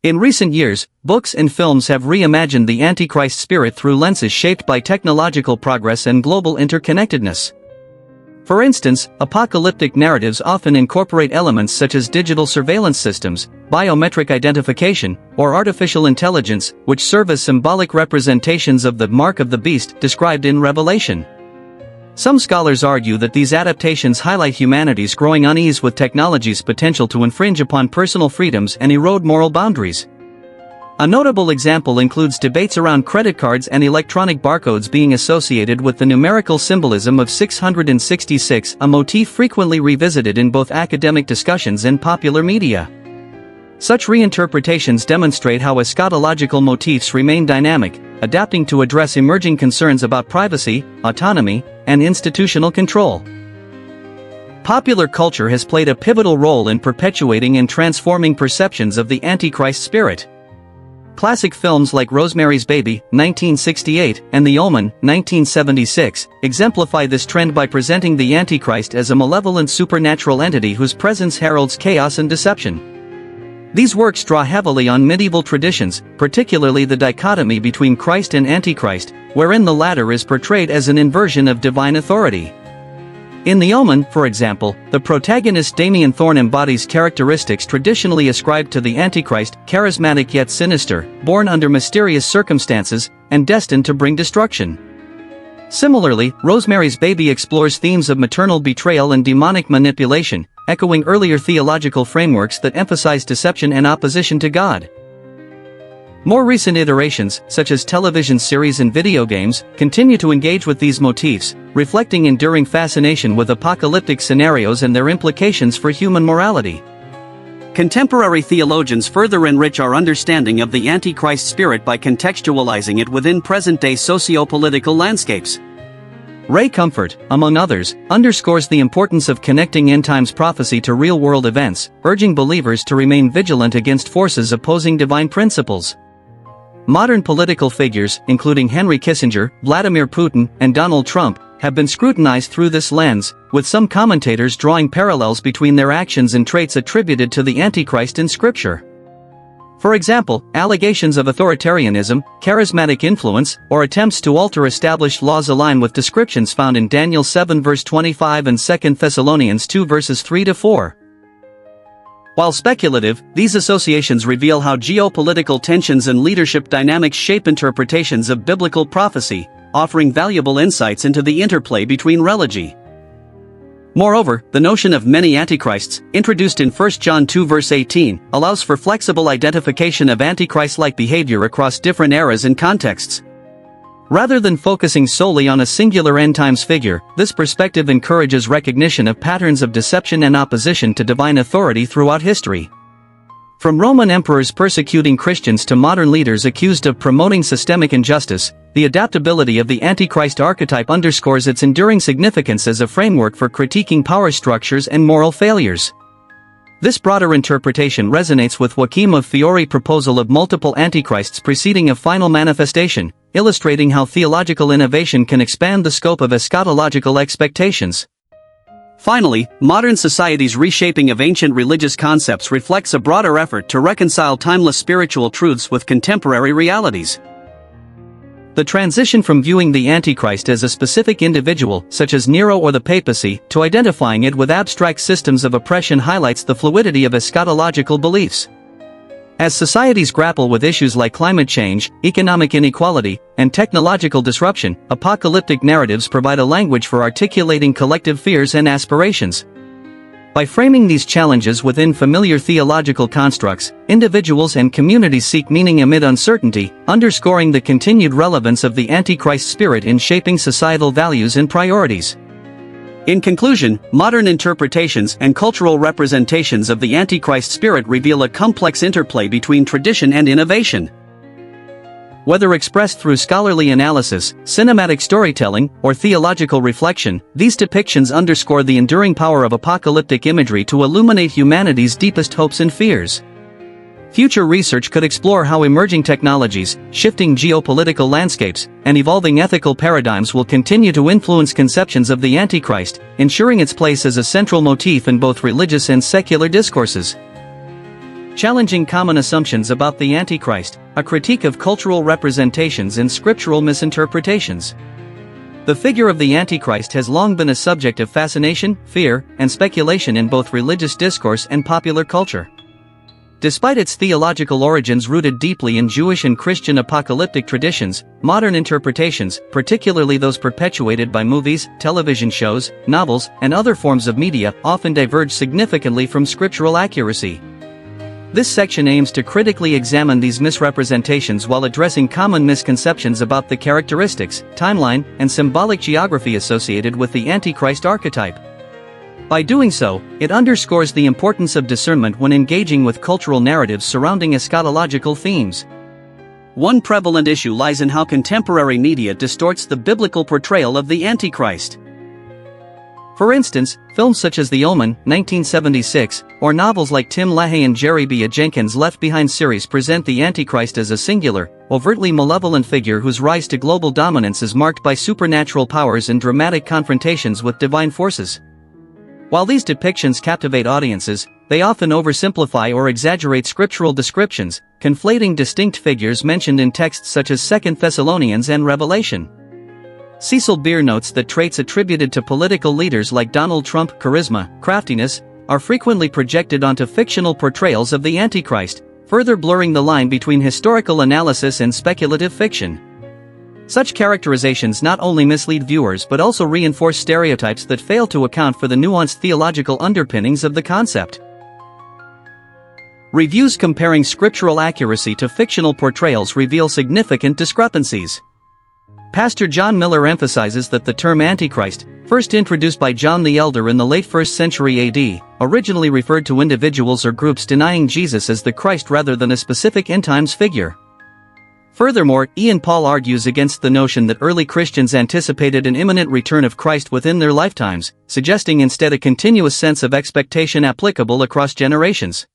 In recent years, books and films have reimagined the Antichrist spirit through lenses shaped by technological progress and global interconnectedness. For instance, apocalyptic narratives often incorporate elements such as digital surveillance systems, biometric identification, or artificial intelligence, which serve as symbolic representations of the mark of the beast described in Revelation. Some scholars argue that these adaptations highlight humanity's growing unease with technology's potential to infringe upon personal freedoms and erode moral boundaries. A notable example includes debates around credit cards and electronic barcodes being associated with the numerical symbolism of 666, a motif frequently revisited in both academic discussions and popular media. Such reinterpretations demonstrate how eschatological motifs remain dynamic, adapting to address emerging concerns about privacy, autonomy, and institutional control. Popular culture has played a pivotal role in perpetuating and transforming perceptions of the Antichrist spirit. Classic films like Rosemary's Baby, 1968, and The Omen, 1976, exemplify this trend by presenting the Antichrist as a malevolent supernatural entity whose presence heralds chaos and deception. These works draw heavily on medieval traditions, particularly the dichotomy between Christ and Antichrist, wherein the latter is portrayed as an inversion of divine authority. In The Omen, for example, the protagonist Damien Thorne embodies characteristics traditionally ascribed to the Antichrist, charismatic yet sinister, born under mysterious circumstances, and destined to bring destruction. Similarly, Rosemary's Baby explores themes of maternal betrayal and demonic manipulation, echoing earlier theological frameworks that emphasize deception and opposition to God. More recent iterations, such as television series and video games, continue to engage with these motifs, reflecting enduring fascination with apocalyptic scenarios and their implications for human morality. Contemporary theologians further enrich our understanding of the Antichrist spirit by contextualizing it within present-day socio-political landscapes. Ray Comfort, among others, underscores the importance of connecting end-times prophecy to real-world events, urging believers to remain vigilant against forces opposing divine principles. Modern political figures, including Henry Kissinger, Vladimir Putin, and Donald Trump, have been scrutinized through this lens, with some commentators drawing parallels between their actions and traits attributed to the Antichrist in Scripture. For example, allegations of authoritarianism, charismatic influence, or attempts to alter established laws align with descriptions found in Daniel 7 verse 25 and 2 Thessalonians 2 verses 3 to 4. While speculative, these associations reveal how geopolitical tensions and leadership dynamics shape interpretations of biblical prophecy, offering valuable insights into the interplay between religion. Moreover, the notion of many antichrists, introduced in 1 John 2 verse 18, allows for flexible identification of antichrist-like behavior across different eras and contexts. Rather than focusing solely on a singular end-times figure, this perspective encourages recognition of patterns of deception and opposition to divine authority throughout history. From Roman emperors persecuting Christians to modern leaders accused of promoting systemic injustice, the adaptability of the Antichrist archetype underscores its enduring significance as a framework for critiquing power structures and moral failures. This broader interpretation resonates with Joachim of Fiori's proposal of multiple antichrists preceding a final manifestation, illustrating how theological innovation can expand the scope of eschatological expectations. Finally, modern society's reshaping of ancient religious concepts reflects a broader effort to reconcile timeless spiritual truths with contemporary realities. The transition from viewing the Antichrist as a specific individual, such as Nero or the papacy, to identifying it with abstract systems of oppression highlights the fluidity of eschatological beliefs. As societies grapple with issues like climate change, economic inequality, and technological disruption, apocalyptic narratives provide a language for articulating collective fears and aspirations. By framing these challenges within familiar theological constructs, individuals and communities seek meaning amid uncertainty, underscoring the continued relevance of the Antichrist spirit in shaping societal values and priorities. In conclusion, modern interpretations and cultural representations of the Antichrist spirit reveal a complex interplay between tradition and innovation. Whether expressed through scholarly analysis, cinematic storytelling, or theological reflection, these depictions underscore the enduring power of apocalyptic imagery to illuminate humanity's deepest hopes and fears. Future research could explore how emerging technologies, shifting geopolitical landscapes, and evolving ethical paradigms will continue to influence conceptions of the Antichrist, ensuring its place as a central motif in both religious and secular discourses. Challenging common assumptions about the Antichrist, a critique of cultural representations and scriptural misinterpretations. The figure of the Antichrist has long been a subject of fascination, fear, and speculation in both religious discourse and popular culture. Despite its theological origins rooted deeply in Jewish and Christian apocalyptic traditions, modern interpretations, particularly those perpetuated by movies, television shows, novels, and other forms of media, often diverge significantly from scriptural accuracy. This section aims to critically examine these misrepresentations while addressing common misconceptions about the characteristics, timeline, and symbolic geography associated with the Antichrist archetype. By doing so, it underscores the importance of discernment when engaging with cultural narratives surrounding eschatological themes. One prevalent issue lies in how contemporary media distorts the biblical portrayal of the Antichrist. For instance, films such as The Omen, 1976, or novels like Tim LaHaye and Jerry B. Jenkins' Left Behind series present the Antichrist as a singular, overtly malevolent figure whose rise to global dominance is marked by supernatural powers and dramatic confrontations with divine forces. While these depictions captivate audiences, they often oversimplify or exaggerate scriptural descriptions, conflating distinct figures mentioned in texts such as 2 Thessalonians and Revelation. Cecil Beer notes that traits attributed to political leaders like Donald Trump, charisma, craftiness, are frequently projected onto fictional portrayals of the Antichrist, further blurring the line between historical analysis and speculative fiction. Such characterizations not only mislead viewers but also reinforce stereotypes that fail to account for the nuanced theological underpinnings of the concept. Reviews comparing scriptural accuracy to fictional portrayals reveal significant discrepancies. Pastor John Miller emphasizes that the term Antichrist, first introduced by John the Elder in the late 1st century AD, originally referred to individuals or groups denying Jesus as the Christ rather than a specific end-times figure. Furthermore, Ian Paul argues against the notion that early Christians anticipated an imminent return of Christ within their lifetimes, suggesting instead a continuous sense of expectation applicable across generations.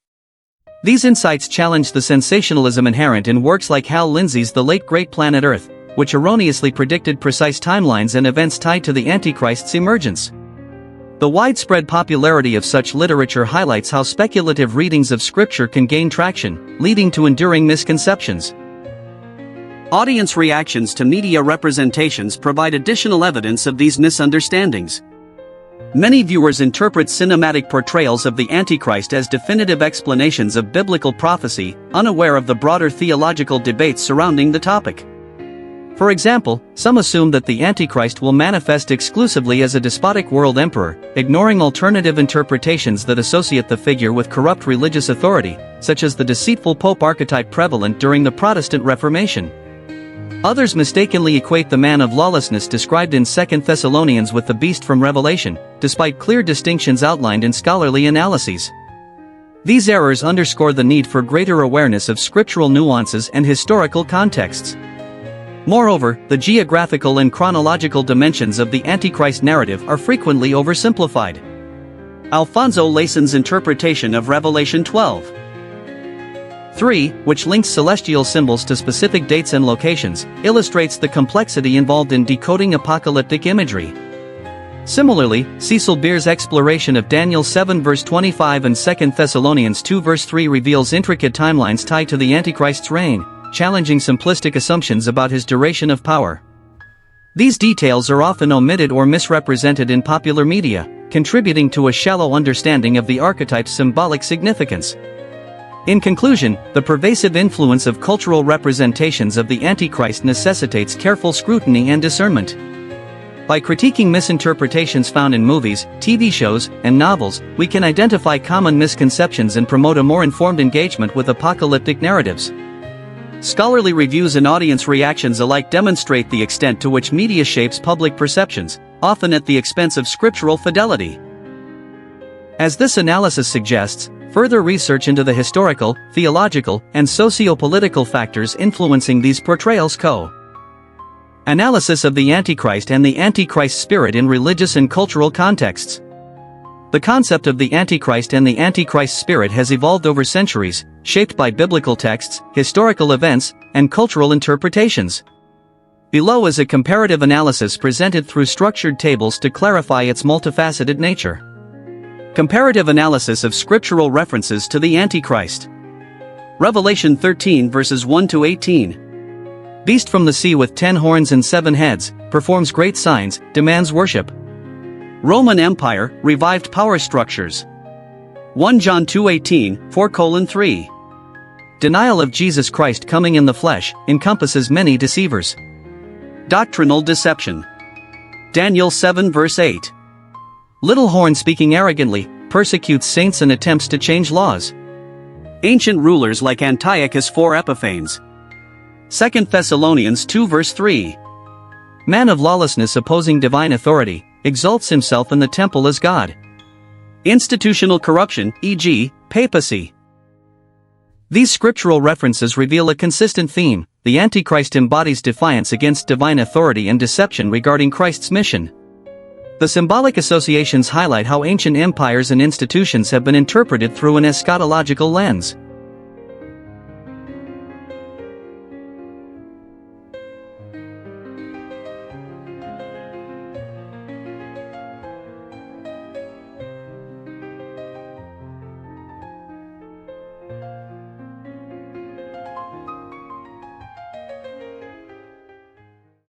These insights challenge the sensationalism inherent in works like Hal Lindsey's The Late Great Planet Earth, which erroneously predicted precise timelines and events tied to the Antichrist's emergence. The widespread popularity of such literature highlights how speculative readings of Scripture can gain traction, leading to enduring misconceptions. Audience reactions to media representations provide additional evidence of these misunderstandings. Many viewers interpret cinematic portrayals of the Antichrist as definitive explanations of biblical prophecy, unaware of the broader theological debates surrounding the topic. For example, some assume that the Antichrist will manifest exclusively as a despotic world emperor, ignoring alternative interpretations that associate the figure with corrupt religious authority, such as the deceitful Pope archetype prevalent during the Protestant Reformation. Others mistakenly equate the man of lawlessness described in 2 Thessalonians with the beast from Revelation, despite clear distinctions outlined in scholarly analyses. These errors underscore the need for greater awareness of scriptural nuances and historical contexts. Moreover, the geographical and chronological dimensions of the Antichrist narrative are frequently oversimplified. Alfonso Lason's interpretation of Revelation 12:3, which links celestial symbols to specific dates and locations, illustrates the complexity involved in decoding apocalyptic imagery. Similarly, Cecil Beer's exploration of Daniel 7 verse 25 and 2 Thessalonians 2 verse 3 reveals intricate timelines tied to the Antichrist's reign, challenging simplistic assumptions about his duration of power. These details are often omitted or misrepresented in popular media, contributing to a shallow understanding of the archetype's symbolic significance. In conclusion, the pervasive influence of cultural representations of the Antichrist necessitates careful scrutiny and discernment. By critiquing misinterpretations found in movies, TV shows, and novels, we can identify common misconceptions and promote a more informed engagement with apocalyptic narratives. Scholarly reviews and audience reactions alike demonstrate the extent to which media shapes public perceptions, often at the expense of scriptural fidelity. As this analysis suggests, further research into the historical, theological, and socio-political factors influencing these portrayals. Analysis of the Antichrist and the Antichrist spirit in religious and cultural contexts. The concept of the Antichrist and the Antichrist spirit has evolved over centuries, shaped by biblical texts, historical events, and cultural interpretations. Below is a comparative analysis presented through structured tables to clarify its multifaceted nature. Comparative analysis of scriptural references to the Antichrist. Revelation 13 verses 1 to 18. Beast from the sea with 10 horns and 7 heads, performs great signs, demands worship. Roman Empire, revived power structures. 1 John 2:18, 4:3. Denial of Jesus Christ coming in the flesh, encompasses many deceivers. Doctrinal deception. Daniel 7 verse 8. Little horn speaking arrogantly, persecutes saints and attempts to change laws. Ancient rulers like Antiochus IV Epiphanes. 2 Thessalonians 2 verse 3. Man of lawlessness opposing divine authority, exalts himself in the temple as God. Institutional corruption, e.g., papacy. These scriptural references reveal a consistent theme: the Antichrist embodies defiance against divine authority and deception regarding Christ's mission. The symbolic associations highlight how ancient empires and institutions have been interpreted through an eschatological lens.